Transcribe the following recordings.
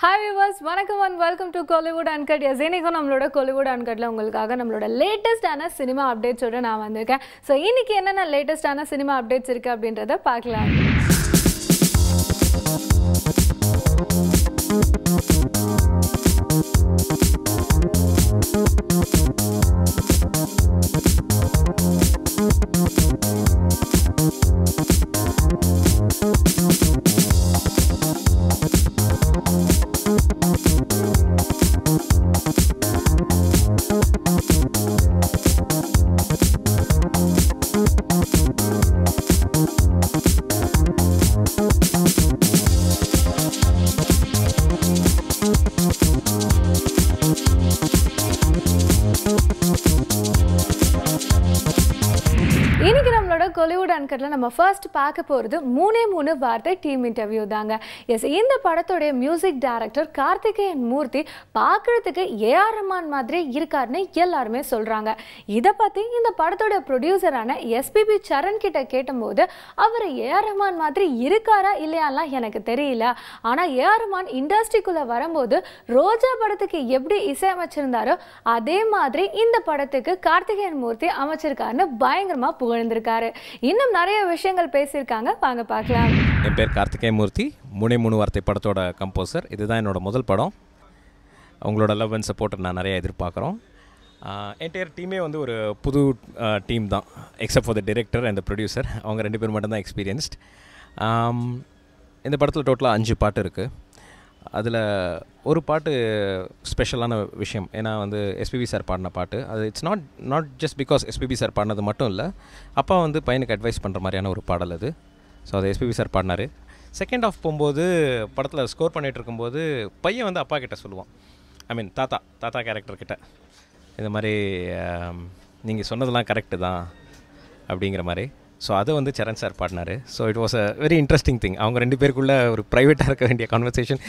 Hi viewers, வணக்கம் and welcome to Kollywood Uncut. Yes, இன்னைக்கு நம்மளோட Kollywood Uncutல உங்களுக்காக நம்மளோட லேட்டஸ்டான சினிமா அப்டேட்ஸோட நான் வந்திருக்கேன். சோ இன்னைக்கு என்னென்ன லேட்டஸ்டான சினிமா அப்டேட்ஸ் இருக்கு அப்படின்றத பார்க்கலாம். Kollywood Uncutல நம்ம ஃபர்ஸ்ட் பார்க்க போறது மூணே வார்த்தை டீம் இன்டர்வியூ தாங்க. எஸ், இந்த படத்தோட மியூசிக் டைரக்டர் கார்த்திகேயன் மூர்த்தி பார்க்கிறதுக்கு ஏஆர் ரஹ்மான் மாதிரி இருக்காருன்னு எல்லாருமே சொல்றாங்க. இத பத்தி இந்த படத்தோட ப்ரொடியூசரான எஸ்பிபி சரண் கிட்ட கேட்டபோது அவர் ஏஆர் ரஹ்மான் மாதிரி இருக்காரா இல்லையாலாம் எனக்கு தெரியல, ஆனா ஏஆர் ரஹ்மான் இண்டஸ்ட்ரிக்குள்ள வரும்போது ரோஜா படத்துக்கு எப்படி இசையமைச்சிருந்தாரோ அதே மாதிரி இந்த படத்துக்கு கார்த்திகேயன் மூர்த்தி அமைச்சிருக்காருன்னு பயங்கரமா புகழ்ந்திருக்காரு. இன்னும் நிறைய விஷயங்கள் பேசியிருக்காங்க, வாங்க பார்க்கலாம். என் பேர் கார்த்திகேயன் மூர்த்தி, மூணே வார்த்தை படத்தோட கம்போசர். இதுதான் என்னோட முதல் படம். அவங்களோட லவ் அண்ட் சப்போர்ட்டை நான் நிறைய எதிர்பார்க்குறோம். என்டையர் டீமே வந்து ஒரு புது டீம் தான், except for the director and the producer. அவங்க 2 பேர் மட்டும்தான் எக்ஸ்பீரியன்ஸ்ட். இந்த படத்தில் டோட்டலாக 5 பாட்டு இருக்குது. அதில் ஒரு பாட்டு ஸ்பெஷலான விஷயம், ஏன்னா வந்து எஸ்பிபி சார் பாடின பாட்டு. அது it's not just because SPB sir பாடினது மட்டும் இல்லை, அப்பா வந்து பையனுக்கு அட்வைஸ் பண்ணுற மாதிரியான ஒரு பாடல் அது. ஸோ அதை எஸ்பிபி சார் பாடினார். செகண்ட் ஆஃப் போகும்போது படத்தில் ஸ்கோர் பண்ணிகிட்டு இருக்கும்போது பையன் வந்து அப்பா கிட்ட சொல்லுவான், ஐ மீன் தாத்தா கேரக்டர்கிட்ட, இந்த மாதிரி நீங்கள் சொன்னதெல்லாம் கரெக்டு தான் அப்படிங்கிற மாதிரி. ஸோ அதை வந்து சரண் சார் பாடினார். So it was a very interesting thing. அவங்க 2 பேருக்குள்ளே ஒரு ப்ரைவேட்டாக இருக்க வேண்டிய கான்வர்சேஷன்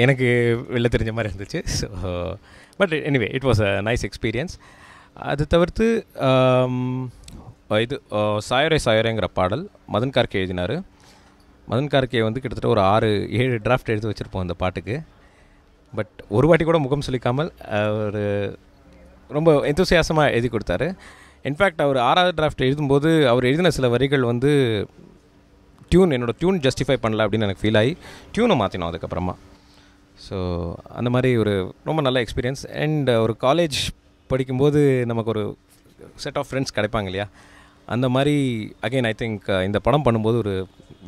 எனக்கு வெளில தெரிஞ்ச மாதிரி இருந்துச்சு. So but anyway it was a nice experience. அது தவிர்த்து இது சாயரேங்கிற பாடல் மதன் கார்கே எழுதினார். மதன் கார்கே வந்து கிட்டத்தட்ட ஒரு 6-7 டிராஃப்ட் எடுத்து வச்சுருப்போம் இந்த பாட்டுக்கு. பட் ஒரு வாட்டி கூட முகம் சொல்லிக்காமல் ஒரு ரொம்ப எந்தூசியாசமாக எழுதி கொடுத்தாரு. இன்ஃபேக்ட் அவர் 6வது டிராஃப்ட் எழுதும்போது அவர் எழுதின சில வரிகள் வந்து என்னோடய டியூன் ஜஸ்டிஃபை பண்ணல அப்படின்னு எனக்கு ஃபீல் ஆகி டியூனை மாற்றினோம் அதுக்கப்புறமா. ஸோ அந்த மாதிரி ஒரு ரொம்ப நல்ல எக்ஸ்பீரியன்ஸ். அண்ட் ஒரு காலேஜ் படிக்கும்போது நமக்கு ஒரு செட் ஆஃப் ஃப்ரெண்ட்ஸ் கிடைப்பாங்க இல்லையா, அந்த மாதிரி அகெயின் ஐ திங்க் இந்த படம் பண்ணும்போது ஒரு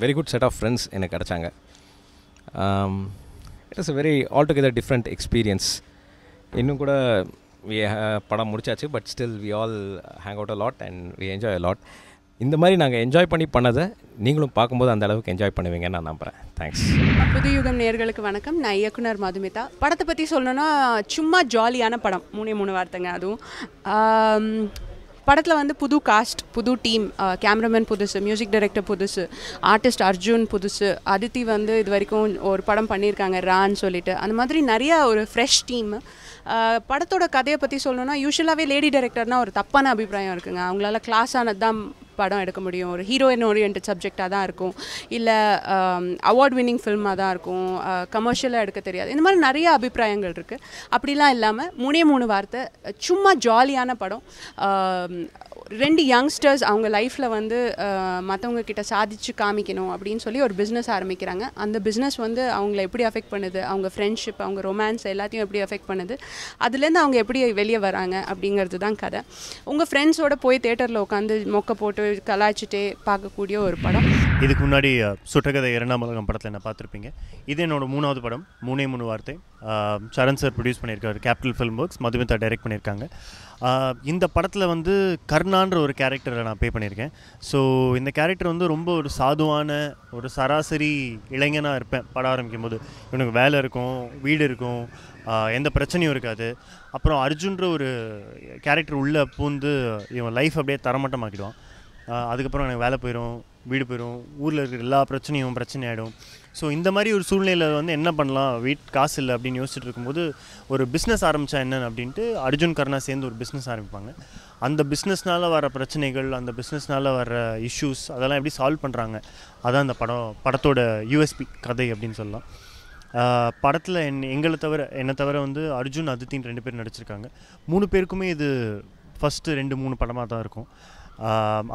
very good set of friends எனக்கு கிடைச்சாங்க. It is a very altogether different experience. இன்னும் கூட படம் முடிச்சாச்சு, but still we all hang out a lot and we enjoy a lot. இந்த மாதிரி நாங்கள் என்ஜாய் பண்ணி பண்ணதை நீங்களும் பார்க்கும்போது அந்த அளவுக்கு என்ஜாய் பண்ணுவீங்கன்னு நான் நம்புகிறேன். தேங்க்ஸ். புது யுகம் நேயர்களுக்கு வணக்கம். நான் இயக்குனர் மதுமிதா. படத்தை பற்றி சொல்லணும்னா சும்மா ஜாலியான படம், மூணே வார்த்தைங்க. அதுவும் படத்தில் வந்து புது காஸ்ட், புது டீம், கேமராமேன் புதுசு, மியூசிக் டைரக்டர் புதுசு, ஆர்டிஸ்ட் அர்ஜுன் புதுசு, அதித்தி வந்து இது வரைக்கும் ஒரு படம் பண்ணியிருக்காங்க ரான்னு சொல்லிட்டு. அந்த மாதிரி நிறையா ஒரு ஃப்ரெஷ் டீம். படத்தோட கதையை பற்றி சொல்லணும்னா யூஸ்வலாகவே லேடி டைரக்டர்னால் ஒரு தப்பான அபிப்பிராயம் இருக்குங்க. அவங்களால கிளாஸானது தான் படம் எடுக்க முடியும், ஒரு ஹீரோயின் ஓரியன்ட் சப்ஜெக்டாக தான் இருக்கும், இல்லை அவார்ட் வின்னிங் ஃபில்மாக தான் இருக்கும், கமர்ஷியலாக எடுக்க தெரியாது, இந்த மாதிரி நிறைய அபிப்பிராயங்கள் இருக்குது. அப்படிலாம் இல்லாமல் மூணே வார்த்தை சும்மா ஜாலியான படம். 2 யங்ஸ்டர்ஸ் அவங்க லைஃப்பில் வந்து மற்றவங்க கிட்ட சாதிச்சு காமிக்கணும் அப்படின்னு சொல்லி ஒரு பிஸ்னஸ் ஆரம்பிக்கிறாங்க. அந்த பிஸ்னஸ் வந்து அவங்கள எப்படி அஃபெக்ட் பண்ணுது, அவங்க ஃப்ரெண்ட்ஷிப், அவங்க ரொமான்ஸ் எல்லாத்தையும் எப்படி அஃபெக்ட் பண்ணுது, அதுலேருந்து அவங்க எப்படி வெளியே வராங்க அப்படிங்கிறது தான் கதை. உங்கள் ஃப்ரெண்ட்ஸோடு போய் தேட்டரில் உட்காந்து மொக்க போட்டு கலாய்ச்சிட்டே பார்க்கக்கூடிய ஒரு படம். இதுக்கு முன்னாடி சுட்டகதை 2ஆம் உலகம் படத்தில் என்ன பார்த்துருப்பீங்க. இது என்னோட 3வது படம், மூணே வார்த்தை. சரண் சார் ப்ரொடியூஸ் பண்ணியிருக்காரு, capital film works, Madhumitha direct பண்ணியிருக்காங்க. இந்த படத்தில் வந்து கர்ணான்ற ஒரு கேரக்டரை நான் பண்ணியிருக்கேன். ஸோ இந்த கேரக்டர் வந்து ரொம்ப ஒரு சாதுவான ஒரு சராசரி இளைஞனாக இருப்பேன். படம் ஆரம்பிக்கும் போது இவனுக்கு வேலை இருக்கும், வீடு இருக்கும், எந்த பிரச்சனையும் இருக்காது. அப்புறம் அர்ஜுன்ற ஒரு கேரக்டர் உள்ளே பூந்து இவன் லைஃப் அப்படியே தரமட்டமாக்கிடுவான். அதுக்கப்புறம் எனக்கு வேலை போயிடும், வீடு போயிடும், ஊரில் இருக்கிற எல்லா பிரச்சனை ஆகிடும். ஸோ இந்த மாதிரி ஒரு சூழ்நிலையில் வந்து என்ன பண்ணலாம், காசு இல்லை அப்படின்னு யோசிச்சுட்டு இருக்கும்போது ஒரு பிஸ்னஸ் ஆரம்பித்தா என்னன்னு அப்படின்ட்டு அர்ஜுன் கர்ணா சேர்ந்து ஒரு பிஸ்னஸ் ஆரம்பிப்பாங்க. அந்த பிஸ்னஸ்னால் வர பிரச்சனைகள், அந்த பிஸ்னஸ்னால் வர இஷ்யூஸ் அதெல்லாம் எப்படி சால்வ் பண்ணுறாங்க, அதான் அந்த படத்தோட யூஎஸ்பி கதை அப்படின்னு சொல்லலாம். படத்தில் என்னை தவிர வந்து அர்ஜுன் அதித்தின் 2 பேர் நடிச்சிருக்காங்க. 3 பேருக்குமே இது ஃபஸ்ட்டு 2-3 படமாக தான் இருக்கும்.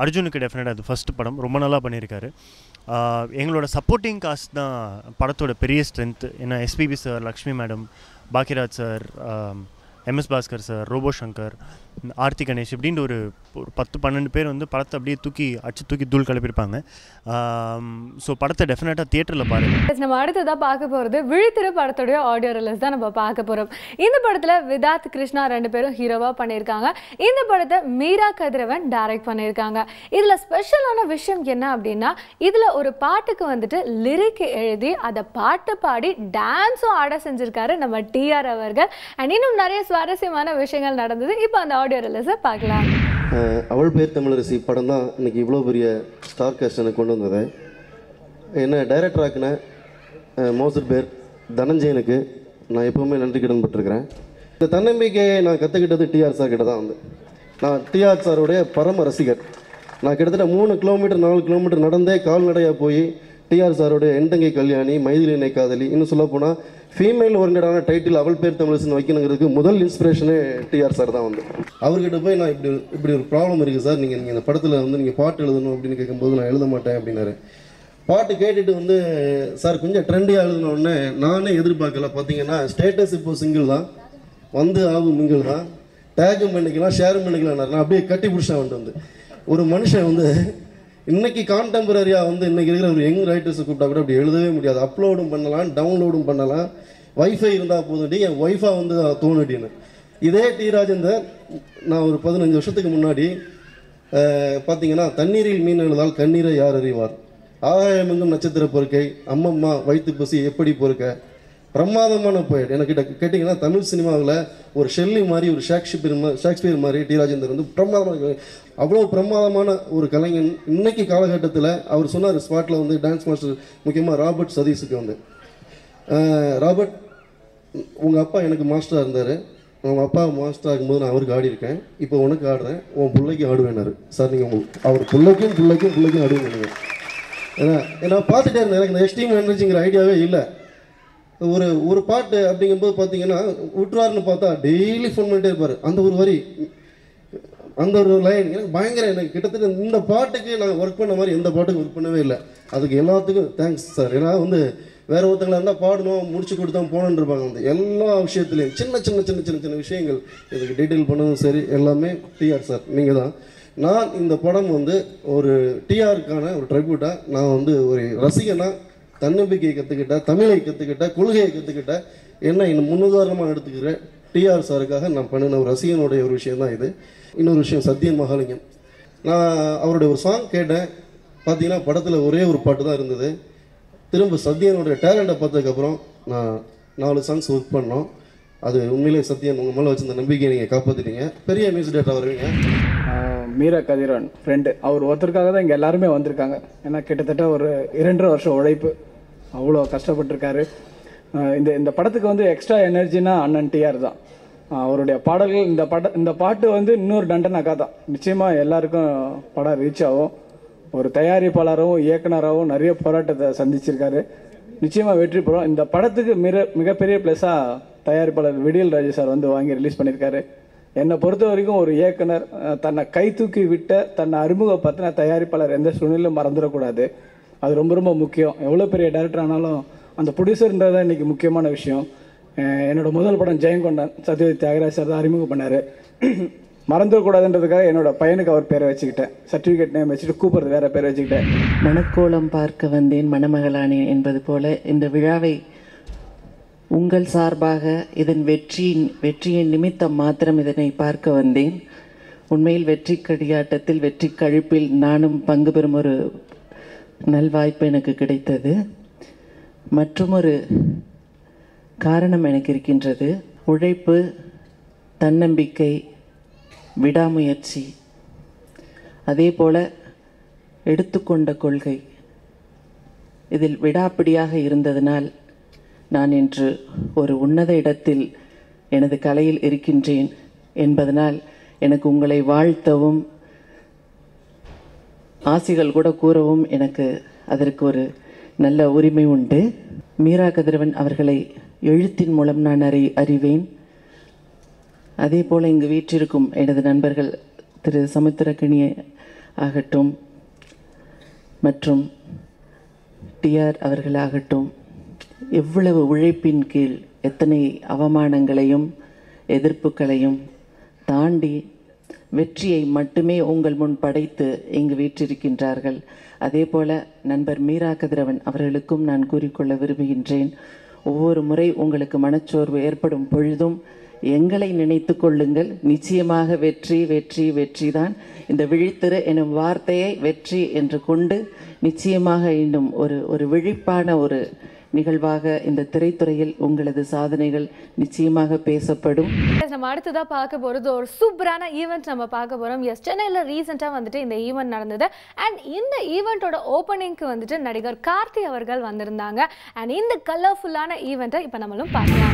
அர்ஜுனுக்கு டெஃபினட்டாக அது ஃபஸ்ட்டு படம், ரொம்ப நல்லா பண்ணியிருக்காரு. எங்களோட சப்போர்ட்டிங் காஸ்ட் தான் படத்தோட பெரிய ஸ்ட்ரென்த்து. ஏன்னா SPB sir, Lakshmi madam, Bhagyaraj sir, MS Bhaskar sir, robo Shankar, Aarthi Ganesh இப்படின்னு ஒரு 10-12 பேர் வந்து படத்தை அப்படியே தூக்கி தூள் கிளப்பியிருப்பாங்க. ஸோ படத்தை டெஃபினட்டாக தியேட்டரில் பாருங்கள். நம்ம அடுத்ததாக பார்க்க போகிறது விழித்திரு படத்துடைய ஆடியோ ரிலீஸ் தான் நம்ம பார்க்க போகிறோம். இந்த படத்தில் விதாத் கிருஷ்ணா 2 பேரும் ஹீரோவாக பண்ணியிருக்காங்க. இந்த படத்தை மீரா கதிரவன் டைரக்ட் பண்ணியிருக்காங்க. இதில் ஸ்பெஷலான விஷயம் என்ன அப்படின்னா, இதில் ஒரு பாட்டுக்கு வந்துட்டு லிரிக் எழுதி அதை பாட்டு பாடி டான்ஸும் ஆட செஞ்சுருக்காரு நம்ம TR அவர்கள். அண்ட் இன்னும் நிறைய சுவாரஸ்யமான விஷயங்கள் நடந்தது. இப்போ அந்த ஆடியோ ரிலீஸை பார்க்கலாம். அவள் பேர் தமிழரசி படம் தான் இன்றைக்கி இவ்வளோ பெரிய ஸ்டார் காஸ்ட் எனக்கு கொண்டு வந்தது. என்ன டைரக்டர் ஆக்கின மோசர் பேர் தனஞ்சயனுக்கு நான் எப்போவுமே நன்றி கடன் பட்டிருக்கிறேன். இந்த தன்னம்பிக்கையை நான் கற்றுக்கிட்டது TR சார் கிட்ட தான். நான் TR சாருடைய பரம ரசிகர். நான் கிட்டத்தட்ட 3 கிலோமீட்டர் 4 கிலோமீட்டர் நடந்தே கால்நடையாக போய் TR சாருடைய எண்டங்கை கல்யாணி, மைதிலினை காதலி, இன்னும் சொல்லப்போனால் ஃபீமேல் ஓரியன்டான டைட்டில் அவள் பேர் தமிழரசன் வைக்கணுங்கிறதுக்கு முதல் இன்ஸ்பிரேஷனே TR சார் தான். அவர்கிட்ட போய் நான் இப்படி ஒரு ப்ராப்ளம் இருக்குது சார், நீங்கள் இந்த படத்தில் நீங்கள் பாட்டு எழுதணும் அப்படின்னு கேட்கும்போது நான் எழுத மாட்டேன் அப்படின்னாரு. பாட்டு கேட்டுட்டு சார் கொஞ்சம் ட்ரெண்டியாக எழுதினோடனே நானே எதிர்பார்க்கல. பார்த்தீங்கன்னா ஸ்டேட்டஸ் இப்போ சிங்கிள் தான், ஆகும் மிங்கிள் தான், டேகும் பண்ணிக்கலாம், ஷேரும் பண்ணிக்கலாம். நான் அப்படியே கட்டி பிடிச்சேன். ஒரு மனுஷன் இன்றைக்கி கான்டெம்பரரியாக இன்றைக்கி இருக்கிற ஒரு யங் ரைட்டர்ஸை கூப்பிட்டா கூட அப்படி எழுதவே முடியாது. அப்லோடும் பண்ணலாம், டவுன்லோடும் பண்ணலாம், வைஃபை இருந்தால் போதும், என் ஒய்ஃபாக தோணுடின்னு. இதே டி ராஜேந்தர் நான் ஒரு 15 வருஷத்துக்கு முன்னாடி பார்த்தீங்கன்னா தண்ணீரில் மீன் எழுதால் கண்ணீரை யார் அறிவார், ஆகாயமெங்கும் நட்சத்திர பொறுக்கை, அம்மம்மா வயிற்று பசி எப்படி பொறுக்க, பிரமாதமான போயிட். எனக்கு கேட்டிங்கன்னா தமிழ் சினிமாவில் ஒரு ஷெல்லி மாதிரி, ஒரு ஷேக்ஸ்பியர் மாதிரி டி ராஜேந்தர் பிரமாதமான, அவ்வளோ பிரமாதமான ஒரு கலைஞன். இன்னைக்கு காலகட்டத்தில் அவர் சொன்னார் ஸ்பாட்டில் டான்ஸ் மாஸ்டர் முக்கியமாக ராபர்ட் சதீஷுக்கு ராபர்ட் உங்கள் அப்பா எனக்கு மாஸ்டராக இருந்தார், உங்கள் அப்பா மாஸ்டர் ஆகும்போது நான் அவருக்கு ஆடிருக்கேன், இப்போ உனக்கு ஆடுறேன், உன் பிள்ளைக்கும் ஆடுவேனாரு. சார் நீங்கள் அவர் பிள்ளைக்கும் ஆடுவேன். ஏன்னா பார்த்துட்டே இருந்தேன், எனக்கு இந்த எஸ்டீம் எனர்ஜிங்கிற ஐடியாவே இல்லை. ஒரு பாட்டு அப்படிங்கும்போது பார்த்தீங்கன்னா விட்டுருவாருன்னு பார்த்தா டெய்லி ஃபோன் பண்ணிட்டே இருப்பார். அந்த ஒரு வரி, அந்த ஒரு லைன் எனக்கு பயங்கர, எனக்கு கிட்டத்தட்ட இந்த பாட்டுக்கு நாங்கள் ஒர்க் பண்ண மாதிரி எந்த பாட்டுக்கும் ஒர்க் பண்ணவே இல்லை. அதுக்கு எல்லாத்துக்கும் தேங்க்ஸ் சார். ஏன்னா வேறு ஒருத்தங்களா இருந்தால் பாடணும் முடிச்சு கொடுத்தா போகணுன்னு இருப்பாங்க. எல்லா விஷயத்துலையும் சின்ன சின்ன சின்ன சின்ன சின்ன விஷயங்கள் இதுக்கு டீட்டெயில் பண்ணதும் சரி எல்லாமே TR சார் நீங்கள் தான். நான் இந்த படம் ஒரு TRக்கான ஒரு ட்ரிபியூட்டாக நான் ஒரு ரசிகனாக தன்னம்பிக்கையை கற்றுக்கிட்ட, தமிழை கற்றுக்கிட்ட, கொள்கையை கற்றுக்கிட்ட, என்ன இன்னும் முன்னுதாரணமாக எடுத்துக்கிற TR சாருக்காக நான் பண்ணின ஒரு ரசிகனுடைய ஒரு விஷயம் தான் இது. இன்னொரு விஷயம், சத்யன் மகாலிங்கம். நான் அவருடைய ஒரு சாங் கேட்டேன். பார்த்தீங்கன்னா படத்தில் ஒரே ஒரு பாட்டு தான் இருந்தது. திரும்ப சத்யனுடைய டேலண்ட்டை பார்த்ததுக்கப்புறம் நான் 4 சாங்ஸ் ஒர்க் பண்ணோம். அது உண்மையிலே சத்யன் உங்கள் மேலே வச்சிருந்த நம்பிக்கையை நீங்கள் காப்பாற்றிட்டீங்க. பெரிய மியூசிக் டேரக்டர் வருவீங்க. மீரா கதிரவன் ஃப்ரெண்டு, அவர் ஒருத்தருக்காக தான் இங்கே எல்லாருமே வந்திருக்காங்க. ஏன்னா கிட்டத்தட்ட ஒரு 2.5 வருஷம் உழைப்பு, அவ்வளோ கஷ்டப்பட்டுருக்காரு. இந்த படத்துக்கு எக்ஸ்ட்ரா எனர்ஜினா அண்ணன் TR தான். அவருடைய பாடல்கள், இந்த பாட்டு இன்னொரு டண்டனாக்கா தான். நிச்சயமாக எல்லாருக்கும் படம் ரீச் ஆகும். ஒரு தயாரிப்பாளராகவும் இயக்குனராகவும் நிறைய போராட்டத்தை சந்திச்சிருக்காரு. நிச்சயமாக வெற்றி பெறும். இந்த படத்துக்கு மிகப்பெரிய ப்ளஸ்ஸாக தயாரிப்பாளர் விடியல் ராஜு சார் வாங்கி ரிலீஸ் பண்ணியிருக்காரு. என்னை பொறுத்த வரைக்கும் ஒரு இயக்குனர் தன்னை கை தூக்கி விட்ட, தன்னை அறிமுகப்படுத்தின தயாரிப்பாளர் எந்த சூழ்நிலையும் மறந்துடக்கூடாது. அது ரொம்ப ரொம்ப முக்கியம். எவ்வளோ பெரிய டைரக்டர் ஆனாலும் அந்த ப்ரொடியூசர்ன்றது தான் இன்றைக்கி முக்கியமான விஷயம். என்னோடய முதல் படம் ஜெயங்கொண்டான் சத்யஜித் தியாகராஜ் சார் தான் அறிமுகம் பண்ணார். மறந்துடக்கூடாதுன்றதுக்காக என்னோடய பையனுக்கு அவர் பேரை வச்சுக்கிட்டேன். சர்டிஃபிகேட் நேம் வச்சுட்டு கூப்பிட்றது வேறு பேரை வச்சுக்கிட்டேன். மணக்கோலம் பார்க்க வந்தேன் மணமகளானேன் என்பது போல இந்த விழாவை உங்கள் சார்பாக இதன் வெற்றியின் நிமித்தம் மாத்திரம் இதனை பார்க்க வந்தேன். உண்மையில் வெற்றி கடியாட்டத்தில், வெற்றி கழிப்பில் நானும் பங்கு பெறும் ஒரு நல்வாய்ப்பு எனக்கு கிடைத்தது. மற்றொரு காரணம் எனக்கு இருக்கின்றது. உழைப்பு, தன்னம்பிக்கை, விடாமுயற்சி, அதே போல எடுத்துக்கொண்ட கொள்கை, இதில் விடாப்பிடியாக இருந்ததனால் நான் இன்று ஒரு உன்னத இடத்தில் எனது கலையில் இருக்கின்றேன் என்பதனால் எனக்கு உங்களை வாழ்த்தவும் ஆசிகள் கூட கூறவும் எனக்கு அதற்கு ஒரு நல்ல உரிமை உண்டு. மீரா கதிரவன் அவர்களை எழுத்தின் மூலம் நான் அறிவேன். அதே போல் இங்கு வீற்றிருக்கும் எனது நண்பர்கள் திரு சமுத்திரக்கணி ஆகட்டும் மற்றும் டிஆர் அவர்களாகட்டும், எவ்வளவு உழைப்பின் கீழ் எத்தனை அவமானங்களையும் எதிர்ப்புகளையும் தாண்டி வெற்றியை மட்டுமே உங்கள் முன் படைத்து இங்கு வீற்றிருக்கின்றார்கள். அதே போல நண்பர் மீரா கதிரவன் அவர்களுக்கும் நான் கூறிக்கொள்ள விரும்புகின்றேன், ஒவ்வொரு முறை உங்களுக்கு மனச்சோர்வு ஏற்படும் பொழுதும் எங்களை நினைத்து கொள்ளுங்கள். நிச்சயமாக வெற்றி வெற்றி வெற்றி தான். இந்த விழித்திரு எனும் வார்த்தையை வெற்றி என்று கொண்டு நிச்சயமாக இன்னும் ஒரு விழிப்பான ஒரு நிகழ்வாக இந்த திரைத்துறையில் உங்களது சாதனைகள் நிச்சயமாக பேசப்படும். நம்ம அடுத்ததாக பார்க்க போகிறது ஒரு சூப்பரான ஈவெண்ட் நம்ம பார்க்க போகிறோம். எஸ், சென்னையில் ரீசெண்டாக வந்துட்டு இந்த ஈவெண்ட் நடந்தது. அண்ட் இந்த ஈவெண்ட்டோட ஓப்பனிங்க்கு வந்துட்டு நடிகர் கார்த்தி அவர்கள் வந்திருந்தாங்க. அண்ட் இந்த கலர்ஃபுல்லான ஈவெண்ட்டை இப்போ நம்மளும் பார்க்கலாம்.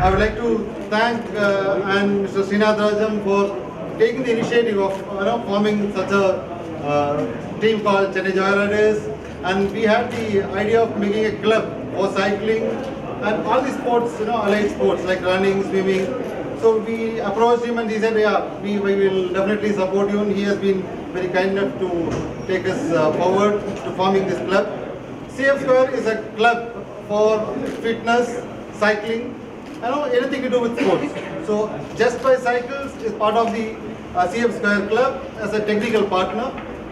I would like to thank and Mr. Srinath Rajam for taking the initiative of forming such a team called Chennai Joyriders, and we had the idea of making a club for cycling and all the sports, allied sports like running, swimming. So we approached him and he said, yeah, we will definitely support you, and he has been very kind enough to take us forward to forming this club. CF Square is a club for fitness, cycling, anything to do with sports. So Just by Cycles is part of the CF Square Club as a technical partner.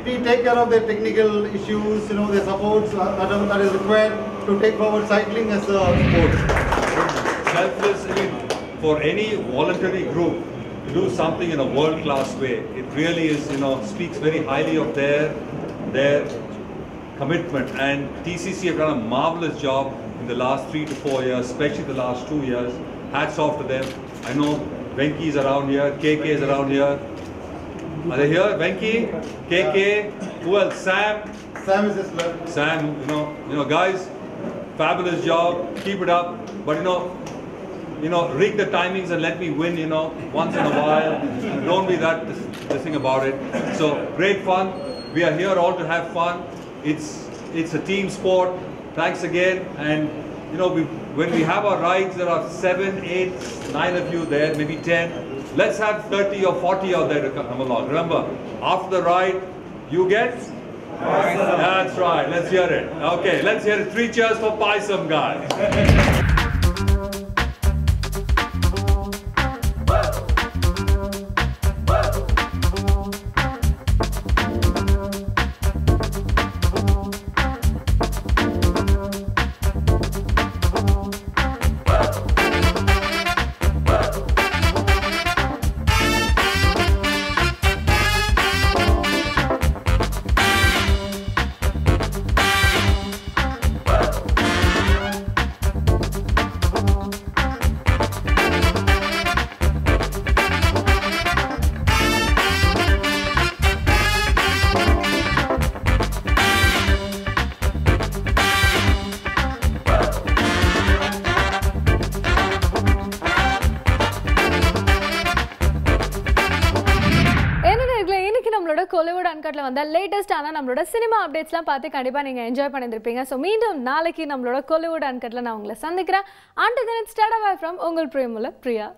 We take care of their technical issues, their supports, whatever that is required to take forward cycling as a sport. Selfless, for any voluntary group to do something in a world-class way, it really is, speaks very highly of their commitment. And TCC have done a marvelous job in the last 3 to 4 years, especially the last 2 years. Hats off to them. I know Venki is around here, KK is around here. Are they here? Venki, KK, who else? Sam is his club. Sam, guys, fabulous job. Keep it up. But rig the timings and let me win, once in a while. Don't be this thing about it. So great fun. We are here all to have fun. It's a team sport. Thanks again. And when we have our rides, there are 7, 8, 9 of you there, maybe 10. Let's have 30 or 40 out there to come along. Remember, after the ride, you get? Paisam. That's right. Let's hear it. Okay, let's hear it. 3 cheers for Paisam, guys. Kollywood அன்கட்ல வந்த லேட்டஸ்டான நம்மளோட cinema அப்டேட்ஸ்லாம் பார்த்து கண்டிப்பாக நீங்கள் enjoy பண்ணியிருப்பீங்க. So மீண்டும் நாளைக்கு நம்மளோட கோலிவுட் அன்கட்ல நான் உங்களை சந்திக்கிறேன். Until then, it's tada bye from உங்கள் பிரியமுள்ள பிரியா.